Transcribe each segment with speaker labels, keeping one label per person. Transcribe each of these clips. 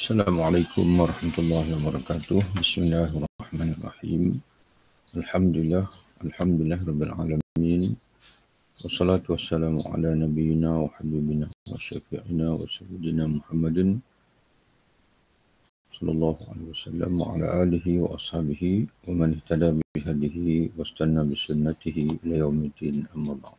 Speaker 1: Assalamualaikum warahmatullahi wabarakatuh. Bismillahirrahmanirrahim. Alhamdulillah rabbil alamin. Wassalatu wassalamu ala nabiyyina wa habibina wa syafi'ina wa sayyidina Muhammadin sallallahu alaihi wasallam wa ala alihi wa ashabihi wa man ihtada bi hadihi wastanna bi sunnatihi ila yaumiddin, amma ba'd.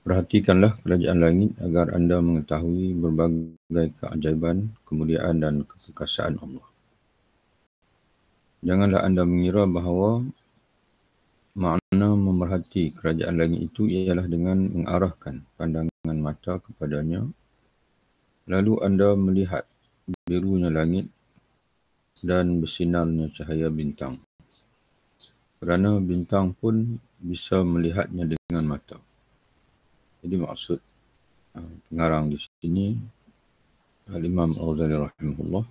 Speaker 1: Perhatikanlah kerajaan langit agar anda mengetahui berbagai keajaiban, kemuliaan dan keperkasaan Allah. Janganlah anda mengira bahawa makna memerhati kerajaan langit itu ialah dengan mengarahkan pandangan mata kepadanya, lalu anda melihat birunya langit dan bersinarnya cahaya bintang. Kerana bintang pun bisa melihatnya dengan mata. Jadi maksud pengarang di sini Al-Imam Al-Ghazali rahimahullah,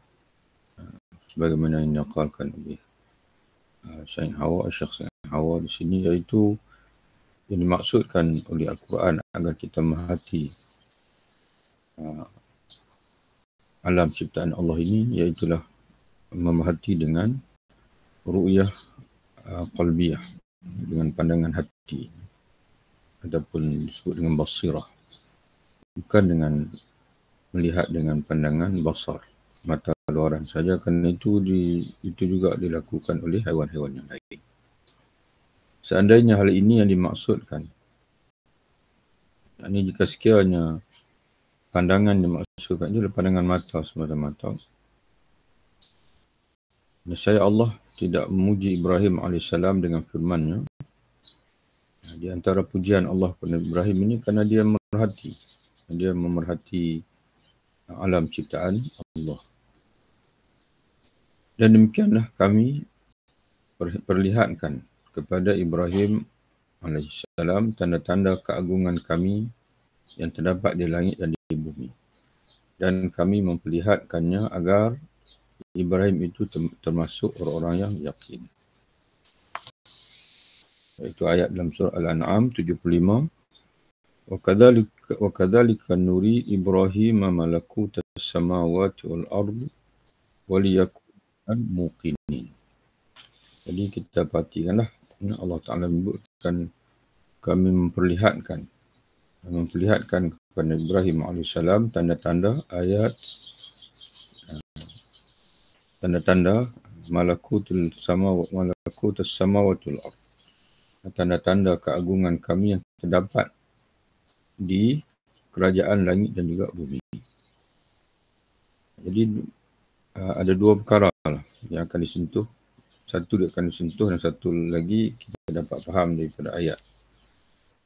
Speaker 1: sebagaimana yang diakalkan oleh Syekh Hawa di sini, iaitu yang dimaksudkan oleh Al-Quran agar kita merhati alam ciptaan Allah ini, iaitulah memerhati dengan ru'yah qalbiyah, dengan pandangan hati, ataupun disebut dengan basirah, bukan dengan melihat dengan pandangan basar, mata luaran saja, kerana itu juga dilakukan oleh haiwan-haiwan yang lain. Seandainya hal ini yang dimaksudkan, ini jika sekiranya pandangan dimaksudkan itu adalah pandangan mata semata-mata, nescaya Allah tidak memuji Ibrahim AS dengan firman-Nya. Di antara pujian Allah kepada Ibrahim ini kerana dia memerhati alam ciptaan Allah. Dan demikianlah kami perlihatkan kepada Ibrahim AS tanda-tanda keagungan kami yang terdapat di langit dan di bumi. Dan kami memperlihatkannya agar Ibrahim itu termasuk orang-orang yang yakin. Itu ayat dalam surah Al-An'am 75. Wa kadzalika nuri Ibrahim malakutas samawati wal ardi wa liyakuna muqinin. Jadi kita perhatikanlah, Allah Ta'ala menyebutkan kami memperlihatkan kepada Ibrahim AS tanda-tanda malakutus samawati wal ardi, tanda-tanda keagungan kami yang terdapat di kerajaan langit dan juga bumi. Jadi ada dua perkara lah yang akan disentuh. Satu dia akan disentuh dan satu lagi kita dapat faham daripada ayat,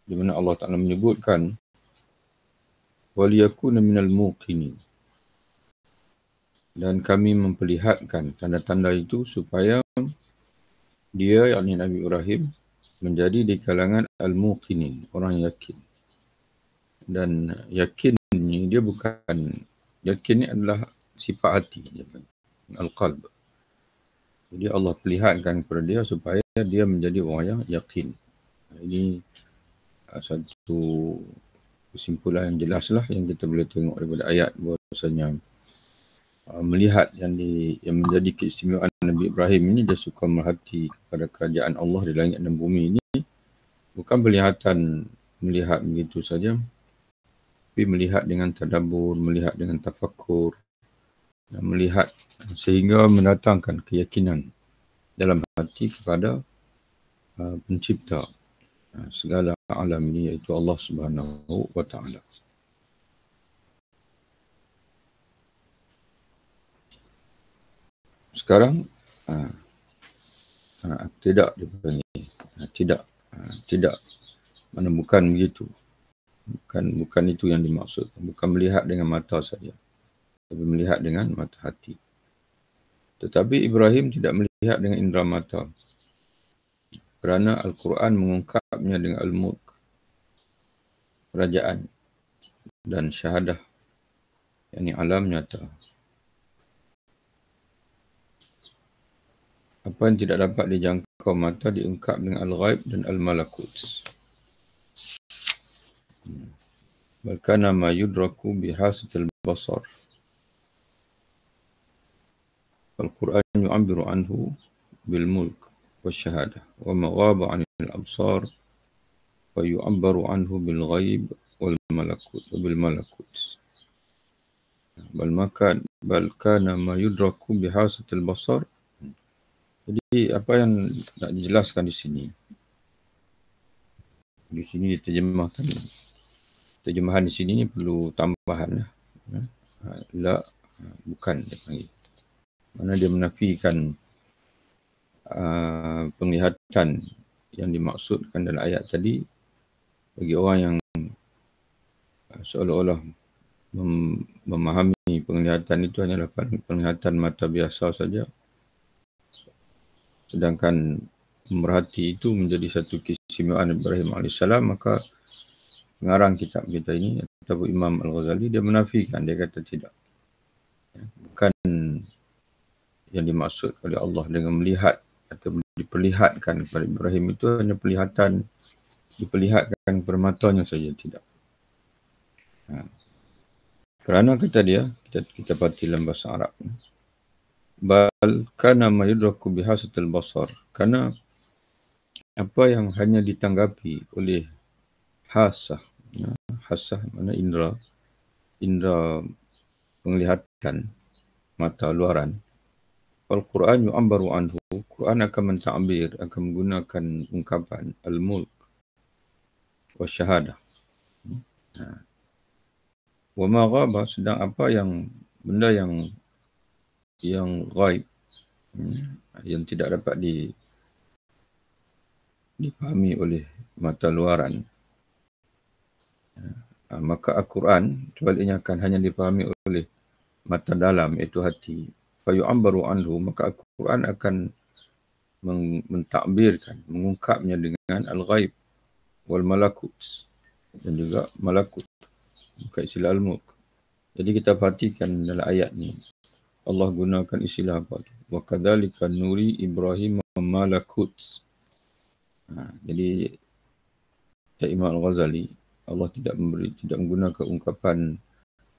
Speaker 1: di mana Allah Ta'ala menyebutkan waliyakuna minal muqinin, dan kami memperlihatkan tanda-tanda itu supaya dia, yakni Nabi Ibrahim, menjadi di kalangan al-muqinin, orang yakin. Dan yakin ni dia bukan, yakin ni adalah sifat hati, al-qalb. Jadi Allah perlihatkan kepada dia supaya dia menjadi orang yang yakin. Ini satu kesimpulan yang jelaslah yang kita boleh tengok daripada ayat, bahawasanya melihat yang menjadi keistimewaan Nabi Ibrahim ini, dia suka merhati kepada kerajaan Allah di langit dan bumi ini, bukan melihat begitu saja, tapi melihat dengan tadabbur, melihat dengan tafakkur, melihat sehingga mendatangkan keyakinan dalam hati kepada pencipta segala alam ini, iaitu Allah Subhanahu wa Ta'ala. Sekarang tidak dipanggil, tidak, mana bukan begitu, bukan itu yang dimaksud, bukan melihat dengan mata saja, tapi melihat dengan mata hati. Tetapi Ibrahim tidak melihat dengan indera mata, kerana Al-Quran mengungkapnya dengan al-mulk, kerajaan, dan syahadah, yakni alam nyata. Apa yang tidak dapat dijangka jangkau mata diungkap dengan al-ghaib dan al-malakut. Bal kana ma yudraku bihasatil basar. Al-Quran yu'ambiru anhu bil mulk wa syahadah wa ma ghaba 'anil absar wa yu'abbaru anhu bil ghaib wal malakut wa bil malakut. Bal kana ma yudraku bihasatil basar. Jadi apa yang nak dijelaskan di sini? Di sini diterjemahkan. Terjemahan di sini ni perlu tambahan. La, bukan dia panggil. Mana dia menafikan penglihatan yang dimaksudkan dalam ayat tadi bagi orang yang seolah-olah memahami penglihatan itu hanyalah penglihatan mata biasa saja. Sedangkan memerhati itu menjadi satu keistimewaan Ibrahim AS, maka pengarang kitab kita ini atau Imam Al-Ghazali dia menafikan, dia kata tidak. Bukan yang dimaksud oleh Allah dengan melihat atau diperlihatkan kepada Ibrahim itu hanya penglihatan, diperlihatkan kepada matanya saja, tidak. Kerana kata dia, kita parti dalam bahasa Arab. Bal kana ma yudraku bihasatil basar. Kerana apa yang hanya ditanggapi oleh hasah. Hasah mana indera penglihatan mata luaran. Al-Quran yu'ambaru anhu. Quran akan menta'bir, akan menggunakan ungkapan al-mulk wa syahadah. Wa ma ghaba, sedang apa yang benda yang ghaib, yang tidak dapat dipahami oleh mata luaran, maka Al-Quran sebaliknya akan hanya dipahami oleh mata dalam, iaitu hati. Fa yu'ambaru anhu, maka Al-Quran akan mentakbirkan, mengungkapnya dengan al-ghaib wal malakut, dan juga malakut, bukan istilah al-mulk. Jadi kita perhatikan dalam ayat ni Allah gunakan istilah apa tu? Wa kadzalika nuri Ibrahim malakut. Jadi Imam Al-Ghazali, Allah tidak menggunakan ungkapan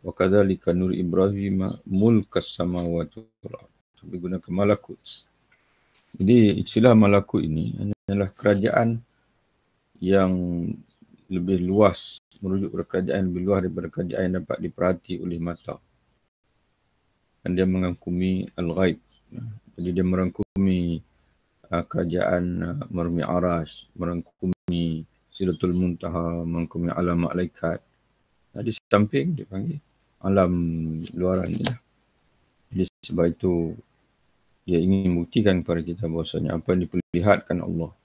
Speaker 1: wa kadzalika nuri Ibrahim mulkas samawati wal ardh, tapi gunakan malakut. Jadi istilah malakut ini hanyalah kerajaan yang lebih luas, merujuk kepada kerajaan yang lebih luas daripada kerajaan yang dapat diperhati oleh mata. Dan dia mengangkumi al-ghaib. Jadi dia merangkumi kerajaan Marmi Arash, merangkumi Sidratul Muntaha, merangkumi alam malaikat. Di samping dia panggil alam luaran ni lah. Jadi sebab itu dia ingin membuktikan kepada kita bahawasanya apa yang diperlihatkan Allah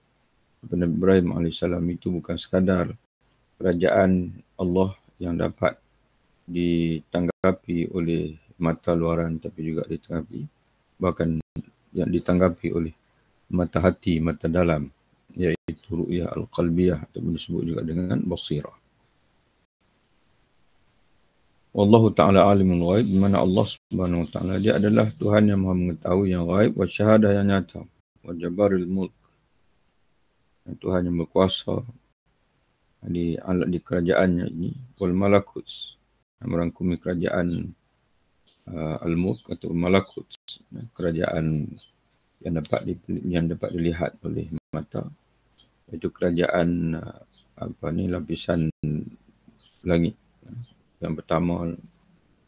Speaker 1: kepada Ibrahim AS itu bukan sekadar kerajaan Allah yang dapat ditanggapi oleh mata luaran, tapi juga ditanggapi, bahkan yang ditanggapi oleh mata hati, mata dalam, iaitu ru'yah al-qalbiyah, atau disebut juga dengan basirah. Wallahu ta'ala alimul ghaib, di mana Allah Subhanahu wa ta'ala dia adalah Tuhan yang Maha mengetahui yang ghaib, wa syahadah yang nyata, wa jabaril mulk, Tuhan yang berkuasa di kerajaannya ini, wal malakut, merangkumi kerajaan al-mulk atau malakut, kerajaan yang dapat dilihat oleh mata, iaitu kerajaan lapisan langit yang pertama,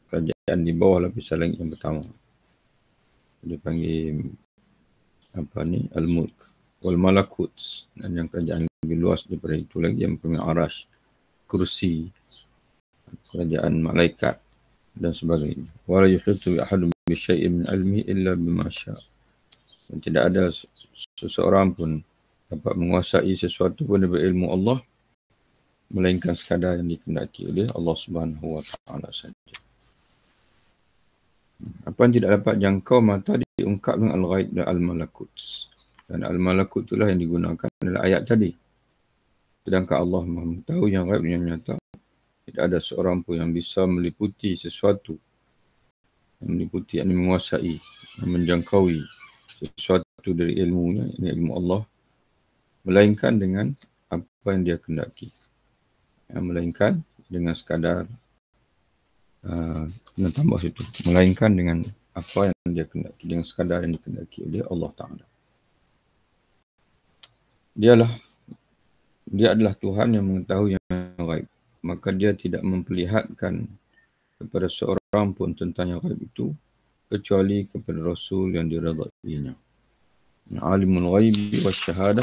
Speaker 1: kerajaan di bawah lapisan langit yang pertama. Dia panggil al-mulk wal malakut, dan yang kerajaan lebih luas daripada itu lagi yang panggil arash, kursi, kerajaan malaikat dan sebagainya. Wala yuhitu bi ahadin bi syai'in min ilmihi illa bima syaa. Dan tidak ada seseorang pun dapat menguasai sesuatu pun daripada ilmu Allah melainkan sekadar yang dikehendaki oleh Allah Subhanahu wa ta'ala saja. Apa yang tidak dapat jangkau mata diungkap dengan al-ghaib dan al-malakut. Dan al-malakut itulah yang digunakan dalam ayat tadi. Sedangkan Allah mengetahui yang ghaib yang nyata. Tidak ada seorang pun yang bisa meliputi sesuatu, yang meliputi, yang menguasai, yang menjangkaui sesuatu sesuatu dari ilmunya, ini ilmu Allah, melainkan dengan apa yang dia kehendaki. Melainkan dengan sekadar kena tambah situ, melainkan dengan apa yang dia kehendaki, dengan sekadar yang dikehendaki oleh Allah Ta'ala. Dia adalah Tuhan yang mengetahui yang ghaib, maka dia tidak memperlihatkan kepada seorang pun tentang yang ghaib itu kecuali kepada Rasul yang diridainya. Alimul ghaibi wasyahadah,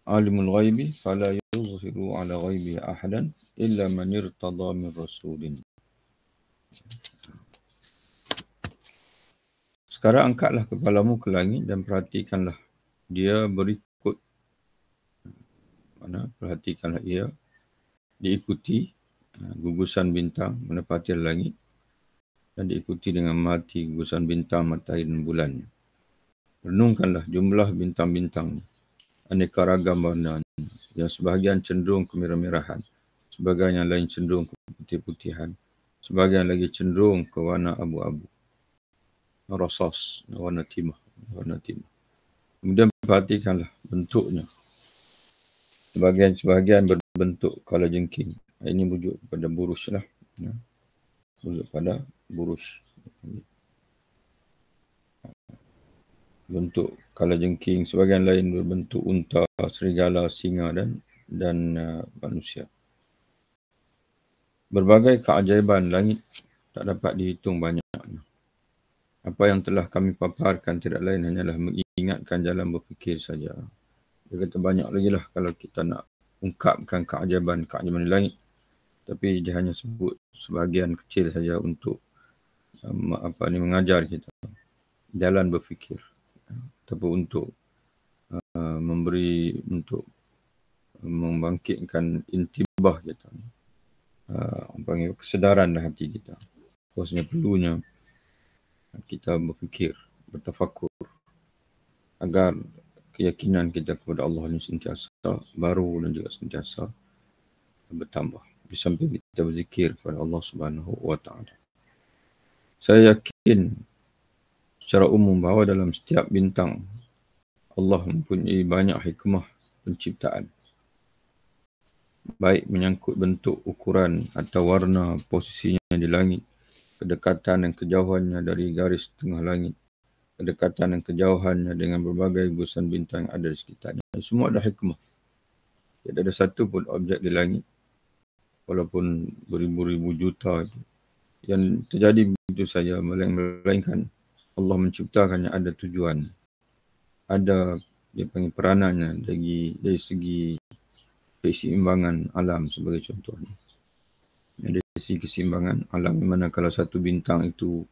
Speaker 1: alimul ghaibi fala yuzhiru ala ghaibi ahadan illa man irtada min rasulin. Sekarang angkatlah kepalamu ke langit dan perhatikanlah dia berikut. Perhatikanlah ia diikuti gugusan bintang menepati langit dan diikuti dengan mati gugusan bintang, matahari dan bulan. Renungkanlah jumlah bintang-bintang, aneka ragam warna, yang sebahagian cenderung kemerah-merahan, sebahagian yang lain cenderung ke putih-putihan, sebahagian lagi cenderung ke warna abu-abu, rasas, warna timah. Kemudian perhatikanlah bentuknya. Sebahagian berbentuk kalajengking. Ini wujud pada burus lah. Wujud pada burus. Bentuk kalajengking. Sebahagian lain berbentuk unta, serigala, singa dan manusia. Berbagai keajaiban langit tak dapat dihitung banyaknya. Apa yang telah kami paparkan tidak lain hanyalah mengingatkan jalan berfikir saja. Dia kata banyak lagi lah kalau kita nak ungkapkan keajaiban di langit. Tapi dia hanya sebut sebahagian kecil saja untuk mengajar kita jalan berfikir. Ataupun untuk untuk membangkitkan intibah kita. Panggil kesedaran dalam hati kita. Bahawasanya perlunya kita berfikir, bertafakur agar keyakinan kita kepada Allah ini sentiasa baru dan juga sentiasa bertambah. Di samping kita berzikir kepada Allah Subhanahu wa Ta'ala. Saya yakin secara umum bahawa dalam setiap bintang Allah mempunyai banyak hikmah penciptaan. Baik menyangkut bentuk, ukuran atau warna posisinya di langit, kedekatan dan kejauhannya dari garis tengah langit, kedekatan dan kejauhannya dengan berbagai gugusan bintang yang ada di sekitarnya. Semua ada hikmah. Tidak ada satu pun objek di langit, walaupun beribu-ribu juta itu, yang terjadi begitu saja, melainkan Allah menciptakannya ada tujuan. Ada dia panggil peranannya dari segi keseimbangan alam sebagai contohnya. Dari segi keseimbangan alam, di mana kalau satu bintang itu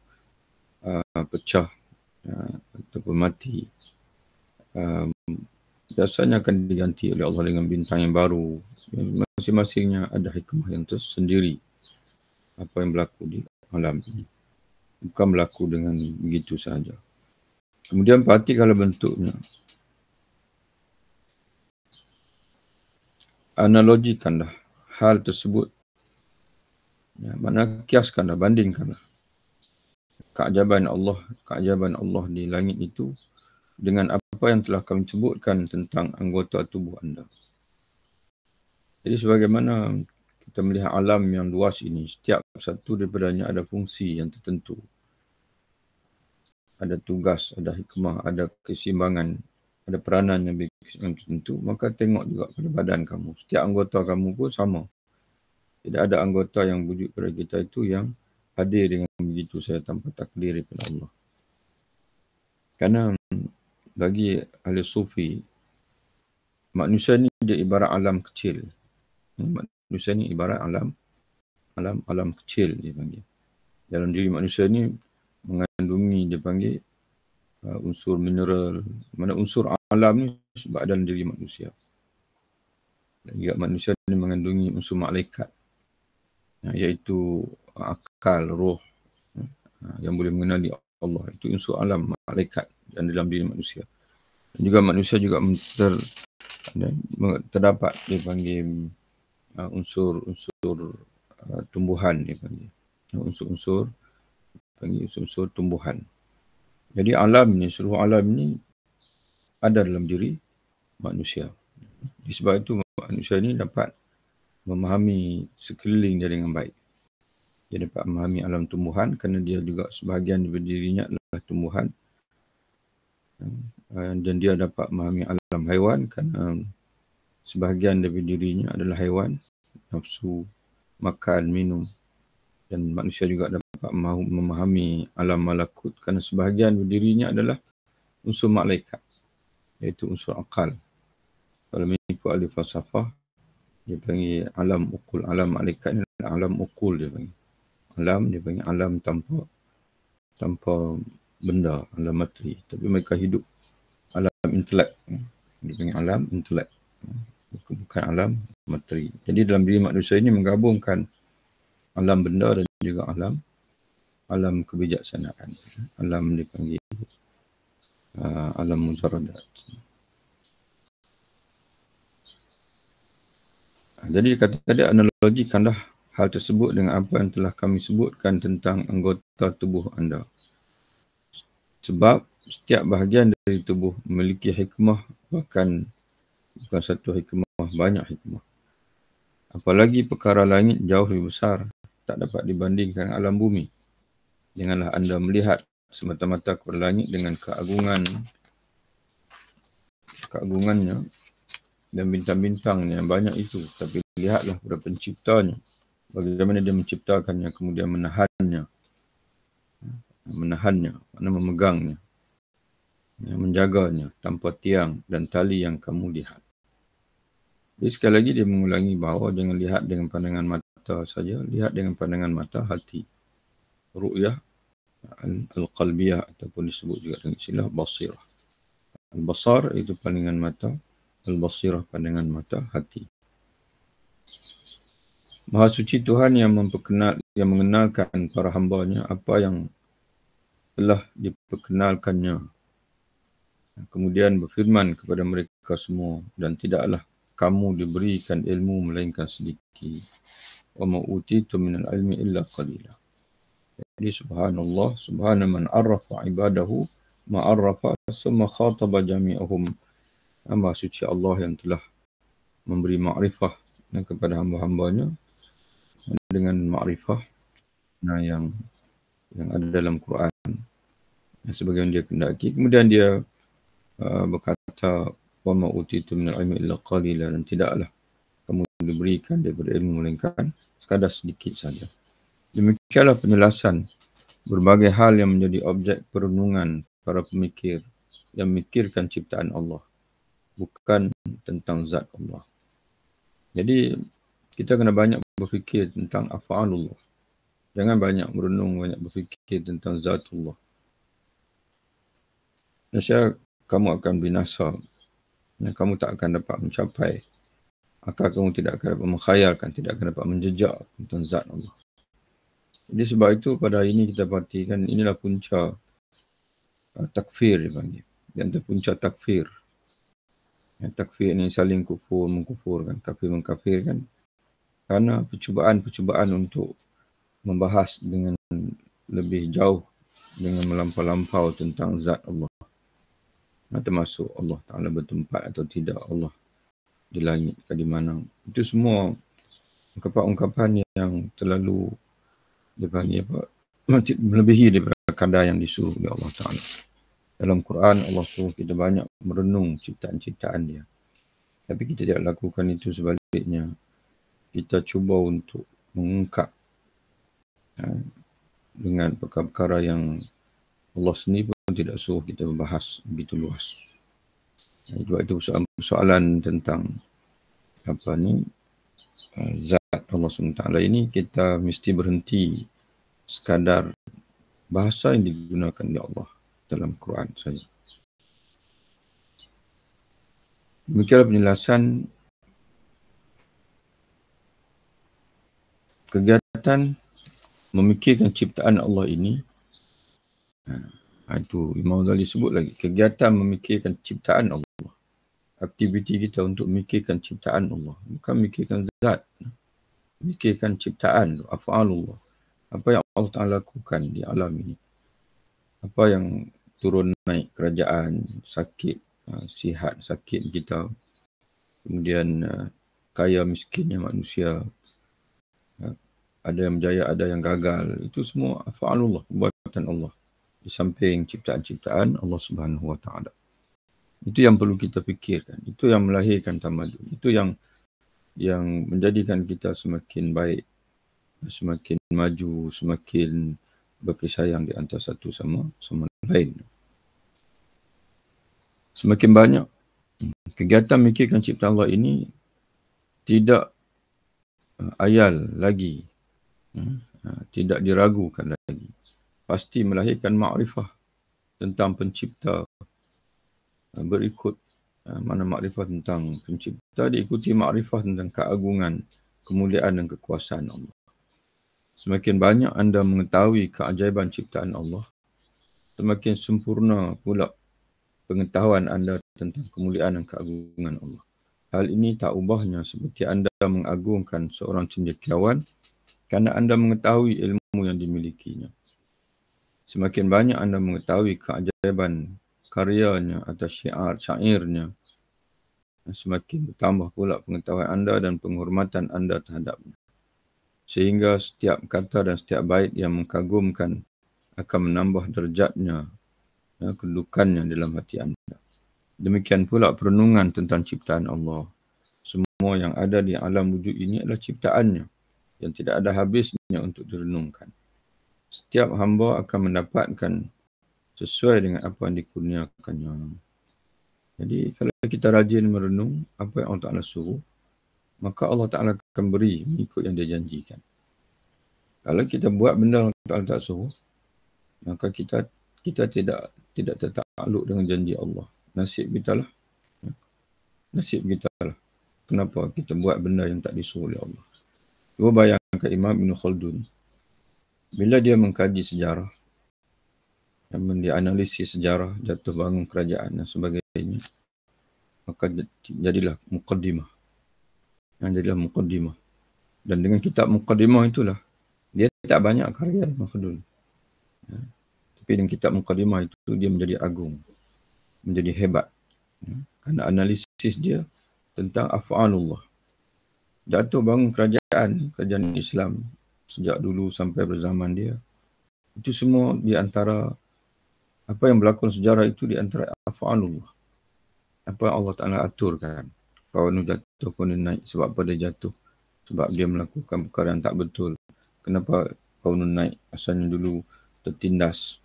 Speaker 1: pecah ataupun mati, biasanya akan diganti oleh Allah dengan bintang yang baru. Masing-masingnya ada hikmah yang tersendiri. Apa yang berlaku di alam ini bukan berlaku dengan begitu sahaja. Kemudian perhati kalau bentuknya. Analogikanlah hal tersebut. Mana kiaskanlah, bandingkanlah keajaiban Allah di langit itu dengan apa yang telah kami sebutkan tentang anggota tubuh anda. Jadi sebagaimana kita melihat alam yang luas ini, setiap satu daripadanya ada fungsi yang tertentu. Ada tugas, ada hikmah, ada keseimbangan, ada peranan yang tertentu. Maka tengok juga pada badan kamu. Setiap anggota kamu pun sama. Tidak ada anggota yang wujud pada kita itu yang hadir dengan begitu saja tanpa takdir daripada Allah. Karena bagi ahli sufi, manusia ni dia ibarat alam kecil. Manusia ni ibarat alam kecil dia panggil. Dalam diri manusia ni mengandungi dia panggil unsur mineral. Mana unsur alam ni sebab dalam diri manusia. Dan juga manusia ni mengandungi unsur malaikat. Iaitu akal, roh yang boleh mengenali Allah. Itu unsur alam malaikat yang dalam diri manusia. Dan juga manusia juga terdapat dipanggil unsur-unsur tumbuhan dipanggil. Unsur-unsur tumbuhan. Jadi alam ni, seluruh alam ni ada dalam diri manusia. Sebab itu manusia ini dapat memahami sekeliling dia dengan baik. Dia dapat memahami alam tumbuhan kerana dia juga sebahagian daripada dirinya adalah tumbuhan. Dan dia dapat memahami alam haiwan kerana sebahagian daripada dirinya adalah haiwan, nafsu, makan, minum. Dan manusia juga dapat memahami alam malakut kerana sebahagian daripada dirinya adalah unsur malaikat, iaitu unsur akal. Kalau mengikut ahli falsafah, dia panggil alam ukul. Alam malaikat ni alam ukul dia panggil. Alam, dia panggil alam tanpa benda, alam materi. Tapi mereka hidup alam intelek. Dia panggil alam intelek. Bukan alam materi. Jadi dalam diri manusia ini menggabungkan alam benda dan juga alam kebijaksanaan. Alam dipanggil alam mujaradat. Jadi kata tadi analogikanlah hal tersebut dengan apa yang telah kami sebutkan tentang anggota tubuh anda. Sebab setiap bahagian dari tubuh memiliki hikmah, bahkan bukan satu hikmah, banyak hikmah. Apalagi perkara langit jauh lebih besar, tak dapat dibandingkan alam bumi. Janganlah anda melihat semata-mata kepada langit dengan keagungannya dan bintang-bintangnya yang banyak itu. Tapi lihatlah kepada penciptanya. Bagaimana dia menciptakannya, kemudian menahannya, makna memegangnya, menjaganya tanpa tiang dan tali yang kamu lihat. Jadi sekali lagi dia mengulangi bahawa jangan lihat dengan pandangan mata saja, lihat dengan pandangan mata hati. Ru'yah al-qalbiyah ataupun disebut juga dengan istilah basirah. Al-basar itu pandangan mata, al-basirah pandangan mata hati. Maha suci Tuhan yang mengenalkan para hamba-Nya apa yang telah diperkenalkannya. Kemudian berfirman kepada mereka semua, dan tidaklah kamu diberikan ilmu melainkan sedikit. Wa ma utitu minal ilmi illa qalila. Jadi subhanallah, subhana man arrafa ibadahu ma'arrafa summa khataba jami'ahum. Maha suci Allah yang telah memberi ma'rifah kepada hamba-hambanya dengan ma'rifah yang ada dalam Quran. Sebagaimana dia kendaki. Kemudian dia berkata, wa ma utitu minal ilmi illa qalila, dan tidaklah kamu diberikan daripada ilmu melainkan sekadar sedikit saja. Demikianlah penjelasan berbagai hal yang menjadi objek perenungan para pemikir yang memikirkan ciptaan Allah, bukan tentang zat Allah. Jadi kita kena banyak berfikir tentang af'alullah. Jangan banyak merenung, banyak berfikir tentang zatullah. Nescaya kamu akan binasa. Kamu tak akan dapat mencapai. Akal kamu tidak akan dapat mengkhayalkan, tidak akan dapat menjejak tentang zat Allah. Jadi sebab itu pada hari ini kita perhatikan inilah punca takfir dipanggil. Dan punca takfir. Takfir ini saling kufur, mengkufurkan, kafir mengkafirkan. Karena percubaan untuk membahas dengan lebih jauh, dengan melampau-lampau tentang zat Allah. Termasuk Allah Ta'ala bertempat atau tidak, Allah di langit ke di mana. Itu semua ungkapan-ungkapan yang terlalu dipanggil melebihi daripada kadar yang disuruh oleh Allah Ta'ala. Dalam Quran Allah suruh kita banyak merenung ciptaan-ciptaan dia. Tapi kita tidak lakukan itu, sebaliknya. Kita cuba untuk mengungkap dengan perkara-perkara yang Allah sendiri pun tidak suruh kita membahas begitu luas. Sebab itu soalan tentang zat Allah SWT ini, kita mesti berhenti sekadar bahasa yang digunakan oleh Allah dalam Quran saja. Demikianlah penjelasan kegiatan memikirkan ciptaan Allah ini. Itu Imam Ghazali sebut lagi, kegiatan memikirkan ciptaan Allah. Aktiviti kita untuk memikirkan ciptaan Allah, bukan memikirkan zat, memikirkan ciptaan, af'alullah. Apa yang Allah Ta'ala lakukan di alam ini, apa yang turun naik kerajaan, sakit, sihat, sakit kita, kemudian kaya miskinnya manusia, ada yang berjaya, ada yang gagal. Itu semua af'alullah, perbuatan Allah. Di samping ciptaan-ciptaan Allah Subhanahu Wa Taala. Itu yang perlu kita fikirkan. Itu yang melahirkan tamadun. Itu yang menjadikan kita semakin baik, semakin maju, semakin berkasih sayang di antara satu sama lain. Semakin banyak kegiatan mikirkan ciptaan Allah ini tidak ayal lagi, tidak diragukan lagi. Pasti melahirkan makrifah tentang pencipta. Berikut mana makrifah tentang pencipta diikuti makrifah tentang keagungan, kemuliaan dan kekuasaan Allah. Semakin banyak anda mengetahui keajaiban ciptaan Allah, semakin sempurna pula pengetahuan anda tentang kemuliaan dan keagungan Allah. Hal ini tak ubahnya seperti anda mengagungkan seorang cendekiawan kerana anda mengetahui ilmu yang dimilikinya. Semakin banyak anda mengetahui keajaiban karyanya atau syairnya, semakin bertambah pula pengetahuan anda dan penghormatan anda terhadapnya. Sehingga setiap kata dan setiap bait yang mengagumkan akan menambah derajatnya, kedudukannya dalam hati anda. Demikian pula perenungan tentang ciptaan Allah. Semua yang ada di alam wujud ini adalah ciptaannya yang tidak ada habisnya untuk direnungkan. Setiap hamba akan mendapatkan sesuai dengan apa yang dikurniakannya. Jadi kalau kita rajin merenung apa yang Allah Ta'ala suruh, maka Allah Ta'ala akan beri mengikut yang dia janjikan. Kalau kita buat benda yang Allah Ta'ala suruh, maka kita tidak tertakluk dengan janji Allah. Nasib kita lah. Nasib kita lah. Kenapa kita buat benda yang tak disuruh oleh Allah? Cuba bayangkan Imam Ibn Khaldun. Bila dia mengkaji sejarah, dan dia analisis sejarah, jatuh bangun kerajaan dan sebagainya, maka jadilah muqaddimah. Dan dengan kitab muqaddimah itulah, dia tak banyak karya Ibn Khaldun. Tapi dengan kitab muqaddimah itu, dia menjadi agung. Menjadi hebat. Kerana analisis dia tentang af'alullah. Jatuh bangun kerajaan Islam sejak dulu sampai berzaman dia. Itu semua di antara apa yang berlaku sejarah itu di antara af'alullah. Apa yang Allah Ta'ala aturkan. Kawan jatuh, kawan naik. Sebab apa dia jatuh? Sebab dia melakukan perkara yang tak betul. Kenapa kawan naik? Asalnya dulu tertindas.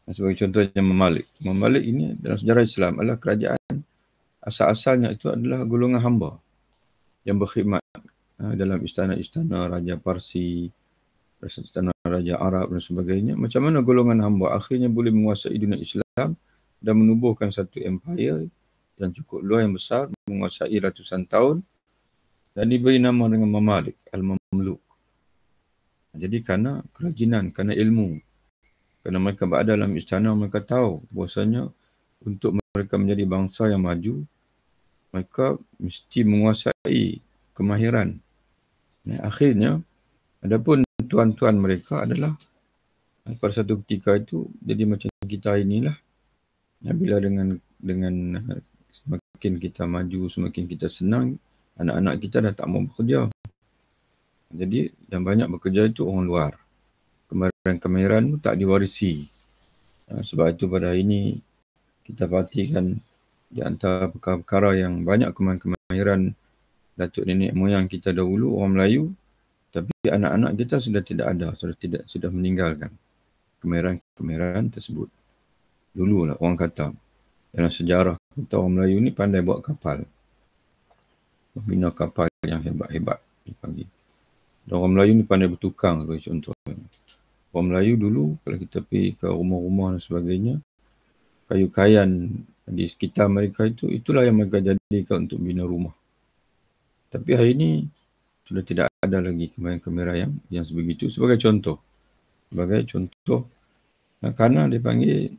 Speaker 1: Sebagai contohnya Imam Malik. Imam Malik ini dalam sejarah Islam adalah kerajaan asal-asalnya itu adalah golongan hamba yang berkhidmat dalam istana-istana Raja Parsi, istana Raja Arab dan sebagainya. Macam mana golongan hamba akhirnya boleh menguasai dunia Islam dan menubuhkan satu empire yang cukup luas yang besar, menguasai ratusan tahun dan diberi nama dengan Mamalik, Al-Mamluk. Jadi kerana kerajinan, kerana ilmu. Kerana mereka berada dalam istana, mereka tahu bahawasanya untuk mereka menjadi bangsa yang maju, mereka mesti menguasai kemahiran. Akhirnya, adapun tuan-tuan mereka adalah pada satu ketika itu, jadi macam kita inilah. Bila dengan semakin kita maju, semakin kita senang, anak-anak kita dah tak mau bekerja. Jadi, yang banyak bekerja itu orang luar. Kemahiran itu tak diwarisi. Sebab itu pada hari ini kita perhatikan di antara perkara-perkara yang banyak kemahiran datuk nenek moyang kita dahulu orang Melayu, tapi anak-anak kita sudah tidak ada, sudah meninggalkan kemahiran tersebut. Dululah orang kata dalam sejarah kita orang Melayu ni pandai buat kapal. Membina kapal yang hebat-hebat dipanggil. Dan orang Melayu ni pandai bertukang contohnya. Orang Melayu dulu, kalau kita pergi ke rumah-rumah dan sebagainya, kayu-kayan di sekitar mereka itulah yang mereka jadikan untuk bina rumah. Tapi hari ini, sudah tidak ada lagi kemahiran yang sebegitu. Sebagai contoh, kerana dipanggil,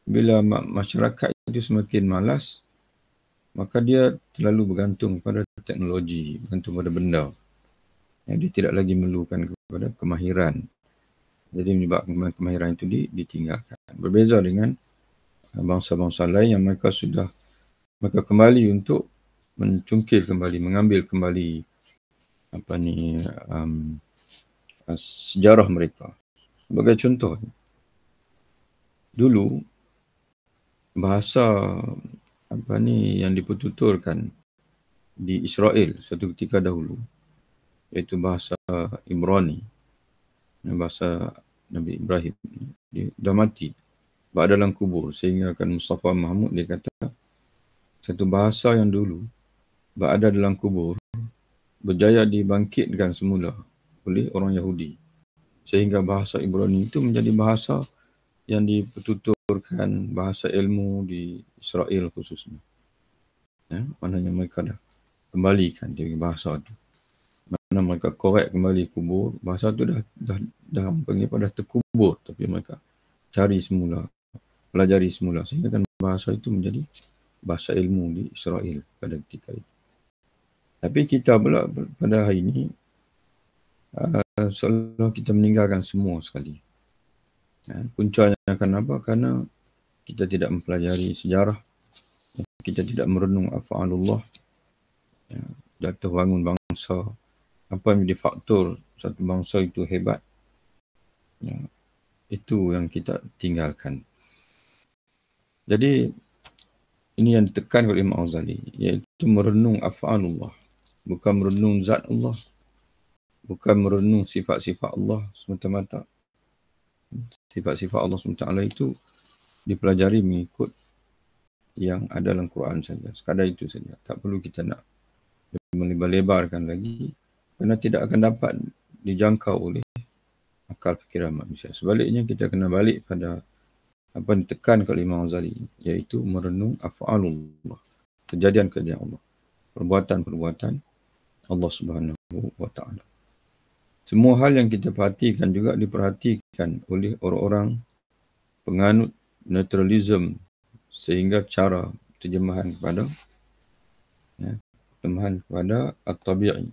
Speaker 1: bila masyarakat itu semakin malas, maka dia terlalu bergantung pada teknologi, bergantung pada benda. Dia tidak lagi memerlukan kepada kemahiran. Jadi menyebabkan kemahiran itu ditinggalkan. Berbeza dengan bangsa-bangsa lain yang mereka kembali untuk mencungkil kembali, mengambil kembali sejarah mereka. Sebagai contoh, dulu bahasa yang dipertuturkan di Israel satu ketika dahulu, iaitu bahasa Ibrani, bahasa Nabi Ibrahim, dia dah mati, berada dalam kubur, sehingga kan Mustafa Mahmud dia kata satu bahasa yang dulu berada dalam kubur berjaya dibangkitkan semula oleh orang Yahudi, sehingga bahasa Ibrani itu menjadi bahasa yang dipertuturkan, bahasa ilmu di Israel khususnya. Maknanya mereka dah kembalikan dia bahasa itu. Mana mereka korek kembali kubur, bahasa tu dah panggil dah terkubur, tapi mereka cari semula, pelajari semula, sehingga kan bahasa itu menjadi bahasa ilmu di Israel pada ketika itu. Tapi kita pula pada hari ini seolah kita meninggalkan semua sekali. Puncanya kenapa? Karena kita tidak mempelajari sejarah, kita tidak merenung af'alullah, jatuh bangun bangsa, apa yang menjadi faktor satu bangsa itu hebat, itu yang kita tinggalkan. Jadi ini yang ditekan oleh Imam Ghazali, iaitu merenung af'alullah, bukan merenung zat Allah, bukan merenung sifat-sifat Allah semata-mata. Sifat-sifat Allah SWT itu dipelajari mengikut yang ada dalam Quran saja. Sekadar itu saja. Tak perlu kita nak melebar-lebarkan lagi, kerana tidak akan dapat dijangkau oleh akal fikiran manusia. Sebaliknya kita kena balik pada apa yang ditekan oleh Imam Ghazali, iaitu merenung af'alullah, kejadian-kejadian Allah, perbuatan-perbuatan Allah Subhanahu wa Ta'ala. Semua hal yang kita perhatikan juga diperhatikan oleh orang-orang penganut naturalism, sehingga cara terjemahan kepada at-tabi'i,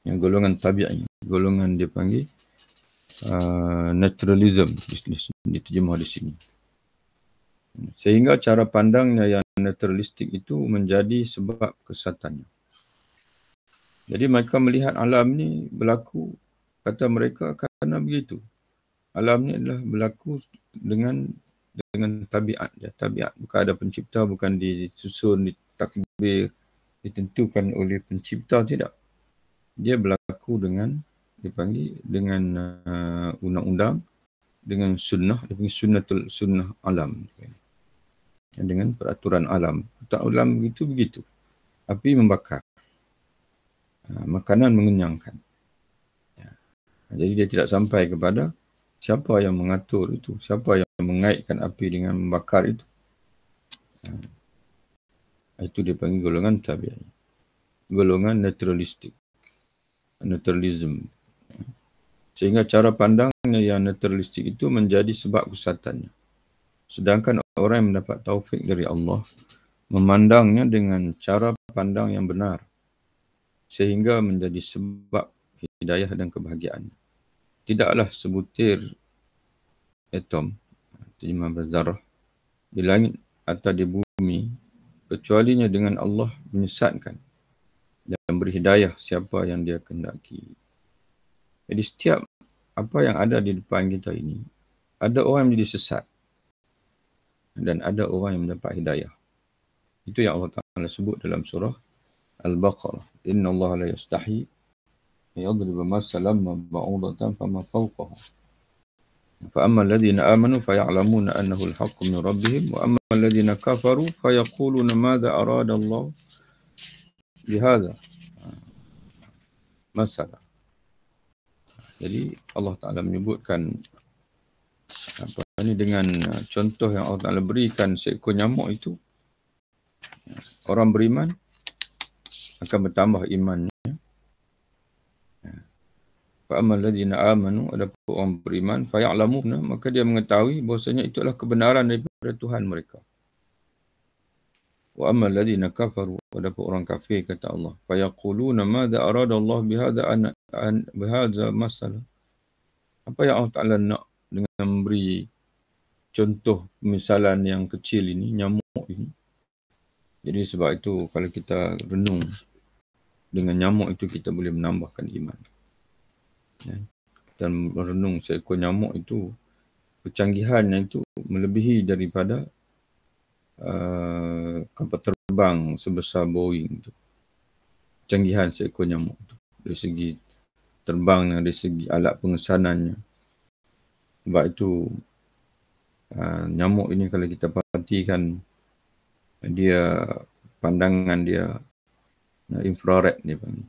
Speaker 1: yang golongan tabi'i, golongan dia panggil naturalism, diterjemah di sini. Sehingga cara pandangnya yang naturalistik itu menjadi sebab kesesatannya. Jadi mereka melihat alam ni berlaku, kata mereka, kerana begitu. Alam ni adalah berlaku dengan tabiat. Tabiat bukan ada pencipta, bukan disusun, ditakdir, ditentukan oleh pencipta, tidak. Dia berlaku dengan dipanggil dengan undang-undang, dengan sunnah, dipanggil sunnah alam. Dengan peraturan alam. Peraturan alam begitu. Api membakar. Makanan mengenyangkan. Jadi dia tidak sampai kepada siapa yang mengatur itu, siapa yang mengaitkan api dengan membakar itu. Itu dia panggil golongan tabi'i. Golongan naturalistik. Naturalism. Sehingga cara pandangnya yang naturalistik itu menjadi sebab kesesatannya. Sedangkan orang yang mendapat taufik dari Allah memandangnya dengan cara pandang yang benar, sehingga menjadi sebab hidayah dan kebahagiaan. Tidaklah sebutir atom, terjemah berzarah, di langit atau di bumi, kecualinya dengan Allah menyesatkan dan beri hidayah siapa yang dia kehendaki. Jadi setiap apa yang ada di depan kita ini, ada orang yang menjadi sesat dan ada orang yang mendapat hidayah. Itu yang Allah Ta'ala sebut dalam surah Al-Baqarah. Inna Allah la yastahi yadriba masalan ba'udatan fama fawqahu. Fa'amma alladhina amanu faya'lamuna annahu al-haqqu min rabbihim wa amma alladhina kafaru fayaquluna madha arada Allah bihadha masalah. Jadi Allah Ta'ala menyebutkan dengan contoh yang Allah Ta'ala berikan seekor nyamuk itu, orang beriman akan bertambah imannya. Fa'amal ladzina amanu, adapun orang beriman, faya'lamuna, maka dia mengetahui bahasanya itu adalah kebenaran daripada Tuhan mereka. Wa amal ladzina kafaru, adapun orang kafir, kata Allah, fayaquluna madza arada Allah bihadza masalah. Apa yang Allah Ta'ala nak dengan memberi contoh misalan yang kecil ini, nyamuk ini. Jadi sebab itu kalau kita renung dengan nyamuk itu, kita boleh menambahkan iman. Ya. Dan merenung seekor nyamuk itu, kecanggihannya itu melebihi daripada kapal terbang sebesar Boeing itu. Kecanggihan seekor nyamuk itu dari segi terbangnya, dari segi alat pengesanannya. Sebab itu nyamuk ini kalau kita perhatikan, dia pandangan dia infrared dia panggil.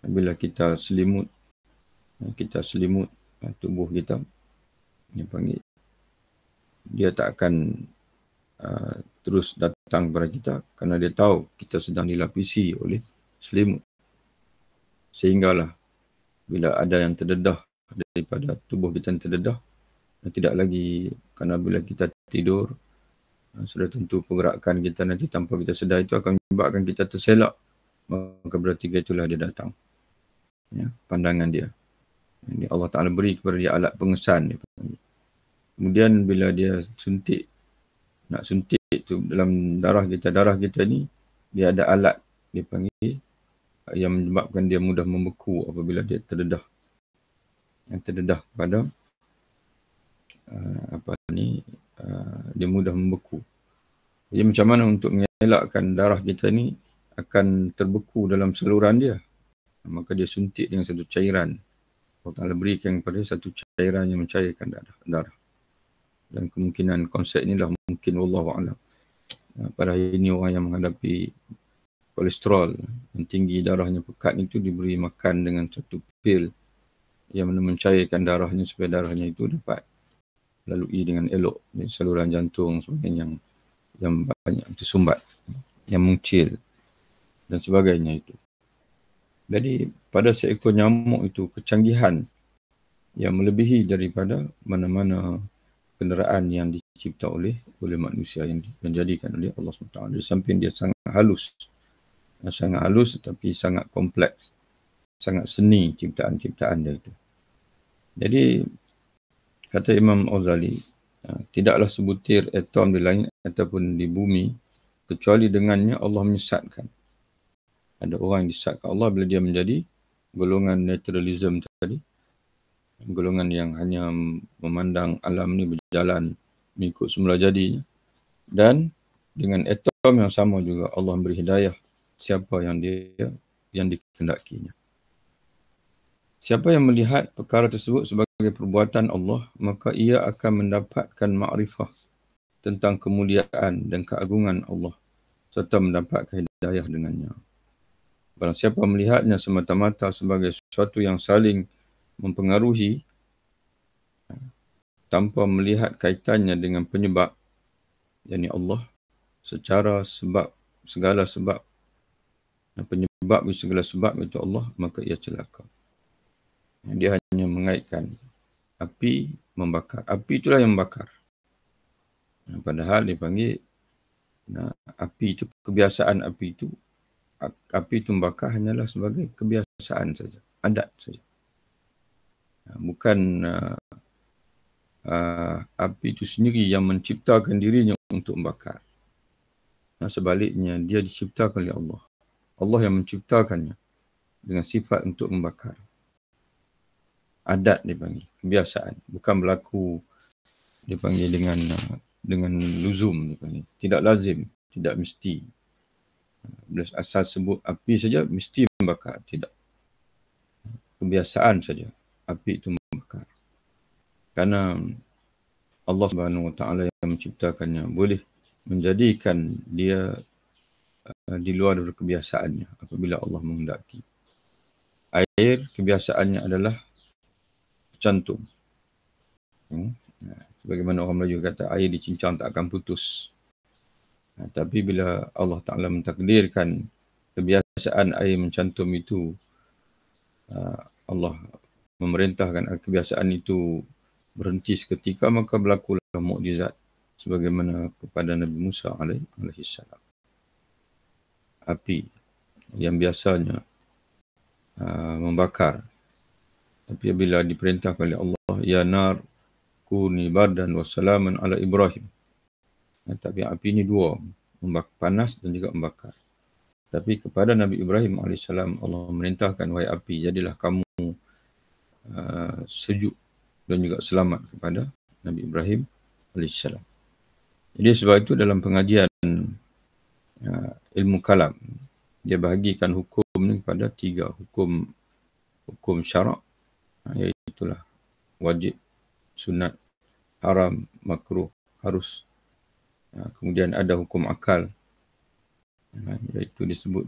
Speaker 1: Bila kita selimut tubuh kita, dia panggil, dia tak akan terus datang kepada kita kerana dia tahu kita sedang dilapisi oleh selimut. Sehinggalah bila ada yang terdedah daripada tubuh kita yang terdedah, tidak lagi, kerana bila kita tidur, sudah tentu pergerakan kita nanti tanpa kita sedar itu akan menyebabkan kita terselak. Maka berarti itulah dia datang. Ya, pandangan dia. Ini Allah Ta'ala beri kepada dia alat pengesan. Kemudian bila dia nak suntik tu dalam darah kita ni, dia ada alat dia panggil yang menyebabkan dia mudah membeku apabila dia terdedah. Yang terdedah pada dia mudah membeku. Jadi macam mana untuk mengelakkan darah kita ni akan terbeku dalam saluran dia? Maka dia suntik dengan satu cairan. Allah Ta'ala berikan kepada satu cairan yang mencairkan darah. Dan kemungkinan konsep inilah mungkin wallahu'alam. Pada hari ini orang yang menghadapi kolesterol yang tinggi, darahnya pekat itu diberi makan dengan satu pil yang mencairkan darahnya supaya darahnya itu dapat lalui dengan elok di saluran jantung sebagainya yang banyak tersumbat, yang mengecil dan sebagainya itu. Jadi pada seekor nyamuk itu kecanggihan yang melebihi daripada mana-mana kenderaan yang dicipta oleh manusia yang dijadikan oleh Allah SWT. Di samping dia sangat halus tetapi sangat kompleks, sangat seni ciptaan-ciptaan dia itu. Jadi kata Imam Ghazali, tidaklah sebutir atom di langit ataupun di bumi kecuali dengannya Allah menyesatkan. Ada orang yang disesatkan Allah bila dia menjadi golongan naturalism tadi, golongan yang hanya memandang alam ni berjalan mengikut semula jadinya. Dan dengan atom yang sama juga Allah beri hidayah siapa yang dikehendakinya. Siapa yang melihat perkara tersebut sebagai perbuatan Allah, maka ia akan mendapatkan makrifah tentang kemuliaan dan keagungan Allah serta mendapatkan hidayah dengannya. Barang siapa melihatnya semata-mata sebagai sesuatu yang saling mempengaruhi tanpa melihat kaitannya dengan penyebab, yakni Allah, secara sebab, segala sebab, dan penyebab segala sebab itu Allah, maka ia celaka. Dia hanya mengaitkan api membakar. Api itulah yang membakar. Padahal dia panggil api itu, kebiasaan api itu membakar hanyalah sebagai kebiasaan saja, adat saja. Bukan api itu sendiri yang menciptakan dirinya untuk membakar. Sebaliknya, dia diciptakan oleh Allah. Allah yang menciptakannya dengan sifat untuk membakar. Adat dia panggil, kebiasaan. Bukan berlaku dia panggil dengan luzum dia panggil. Tidak lazim, tidak mesti. Bila asal sebut api saja mesti membakar, tidak. Kebiasaan saja api itu membakar. Karena Allah Subhanahu Wa Taala yang menciptakannya boleh menjadikan dia di luar dari kebiasaannya apabila Allah menghendaki. Air kebiasaannya adalah bercantum. Sebagaimana orang Melayu kata, air dicincang tak akan putus. Tapi bila Allah Ta'ala mentakdirkan kebiasaan air mencantum itu, Allah memerintahkan kebiasaan itu berhenti seketika, maka berlakulah mukjizat sebagaimana kepada Nabi Musa alaihi salam. Api yang biasanya membakar, tapi bila diperintahkan oleh Allah, ya nar kuni bardan wa salaman ala Ibrahim. Tapi api ini dua, panas dan juga membakar. Tapi kepada Nabi Ibrahim AS, Allah merintahkan, wahai api, jadilah kamu sejuk dan juga selamat kepada Nabi Ibrahim AS. Jadi sebab itu dalam pengajian ilmu kalam, dia bahagikan hukum ni kepada 3. Hukum syarak, iaitulah wajib, sunat, haram, makruh, harus. Kemudian ada hukum akal, iaitu disebut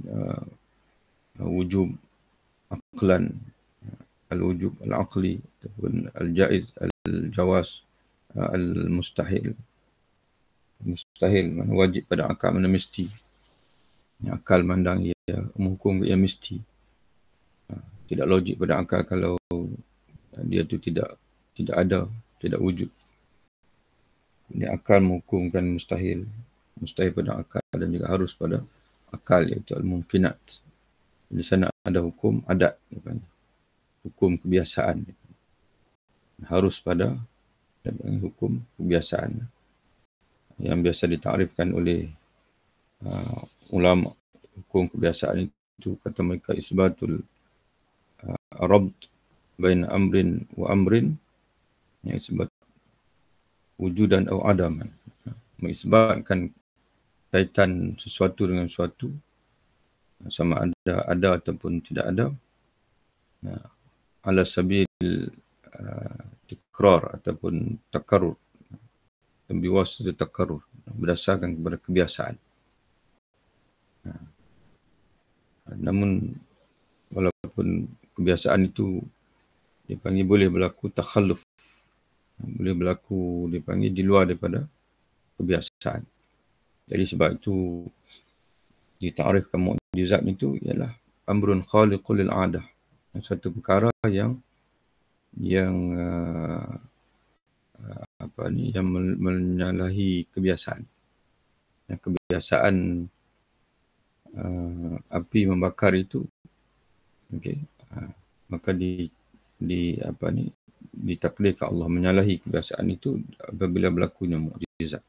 Speaker 1: wujub aqlan, al-wujub al-aqli, ataupun al-jaiz, al-jawaz, al-mustahil. Mustahil mana wajib pada akal, mana mesti. Akal mandang ia menghukum ia mesti. Tidak logik pada akal kalau dia tu tidak ada, tidak wujud. Ini akal menghukumkan mustahil. Mustahil pada akal dan juga harus pada akal, iaitu al-mumkinat. Di sana ada hukum adat, hukum kebiasaan. Harus pada hukum kebiasaan yang biasa ditakrifkan oleh ulama. Hukum kebiasaan itu kata mereka isbatul rabt bain amrin wa amrin, yang isbat wujudan atau adaman, mengisbatkan kaitan sesuatu dengan sesuatu, sama ada ataupun tidak ada, ala sabil tikrar ataupun takarrur, biwasitah takarrur, berdasarkan kepada kebiasaan. Namun walaupun kebiasaan itu dipanggil boleh berlaku takhalluf, boleh berlaku dipanggil di luar daripada kebiasaan. Jadi sebab itu ditakrifkan mukjizat itu ialah amrun khaliqul lil adah, satu perkara yang menyalahi kebiasaan. Kebiasaan api membakar itu, maka ditakdirkan Allah menyalahi kebiasaan itu apabila berlakunya mukjizat.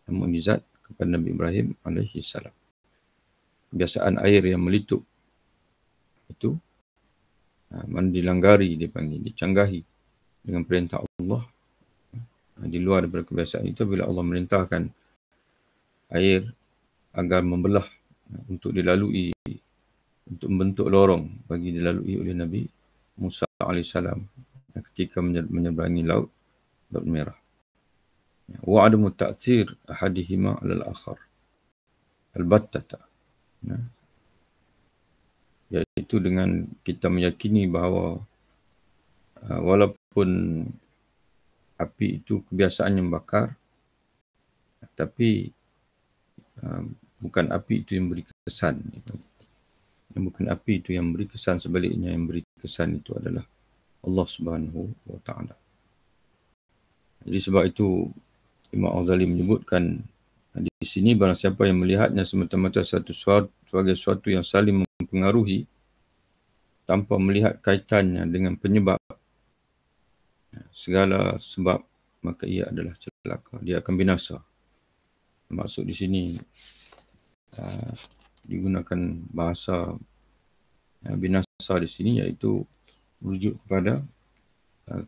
Speaker 1: Mukjizat kepada Nabi Ibrahim AS. Kebiasaan air yang melituk itu dilanggari, dipanggil, dicanggahi dengan perintah Allah. Di luar daripada kebiasaan itu, bila Allah merintahkan air agar membelah untuk dilalui, untuk membentuk lorong bagi dilalui oleh Nabi Musa AS ketika menyeberangi laut Merah. Wa adamu ta'thir ahadihima 'ala al-akhar al-battata, iaitu dengan kita meyakini bahawa walaupun api itu kebiasaannya membakar, tapi bukan api itu yang beri kesan. Bukan api itu yang beri kesan, sebaliknya yang beri kesan itu adalah Allah Subhanahu wa Ta'ala. Jadi sebab itu Imam Al-Ghazali menyebutkan di sini, barang siapa yang melihatnya semata-mata sebagai sesuatu yang saling mempengaruhi tanpa melihat kaitannya dengan penyebab, segala sebab, maka ia adalah celaka, dia akan binasa. Maksud di sini digunakan bahasa binasa di sini, iaitu merujuk kepada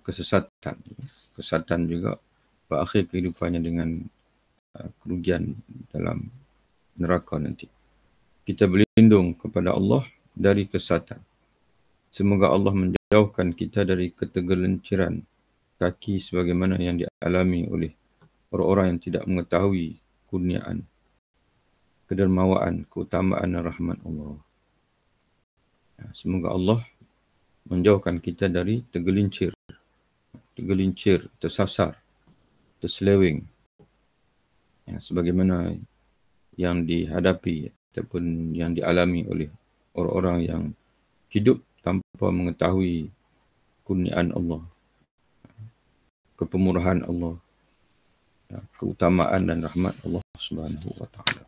Speaker 1: kesesatan. Kesesatan juga berakhir kehidupannya dengan kerugian dalam neraka nanti. Kita berlindung kepada Allah dari kesesatan. Semoga Allah menjauhkan kita dari ketergelinciran kaki sebagaimana yang dialami oleh orang-orang yang tidak mengetahui kurniaan, kedermawaan, keutamaan dan rahmat Allah. Semoga Allah menjauhkan kita dari tergelincir, tersasar, terseleweng, sebagaimana yang dihadapi ataupun yang dialami oleh orang-orang yang hidup tanpa mengetahui kurniaan Allah, kepemurahan Allah, keutamaan dan rahmat Allah Subhanahu wa Ta'ala.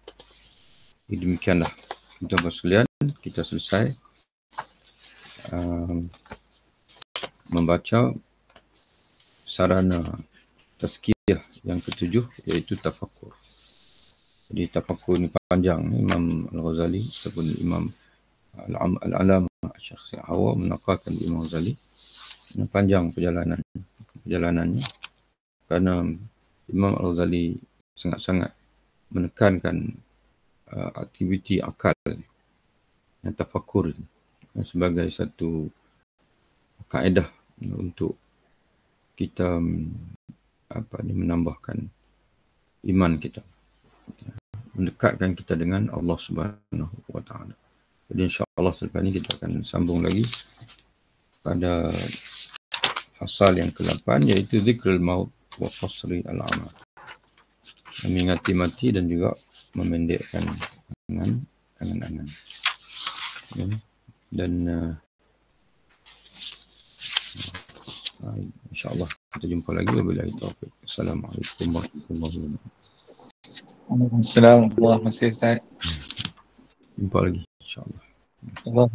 Speaker 1: Demikianlah tuan-tuan sekalian, kita selesai membaca sarana tazkiyah yang ketujuh, iaitu tafakkur. Jadi tafakkur ni panjang. Imam Al-Ghazali ataupun Imam Al-Alamah Syekh Sa'awa menakalkan Imam Ghazali panjang perjalanannya, kerana Imam Al-Ghazali sangat-sangat menekankan aktiviti akal yang tafakkur sebagai satu kaedah untuk kita menambahkan iman kita, mendekatkan kita dengan Allah Subhanahu wa Ta'ala. Jadi insya-Allah selepas ini kita akan sambung lagi pada fasal yang ke-8, iaitu zikrul maut wa qasri al-amal. Mengingati mati dan juga memendekkan angan-angan. Dan insya-Allah kita jumpa lagi. Wabillahi taufiq. Assalamualaikum warahmatullahi wabarakatuh.
Speaker 2: Waalaikumsalam warahmatullahi wabarakatuh.
Speaker 1: Jumpa lagi insya-Allah.
Speaker 2: Allah.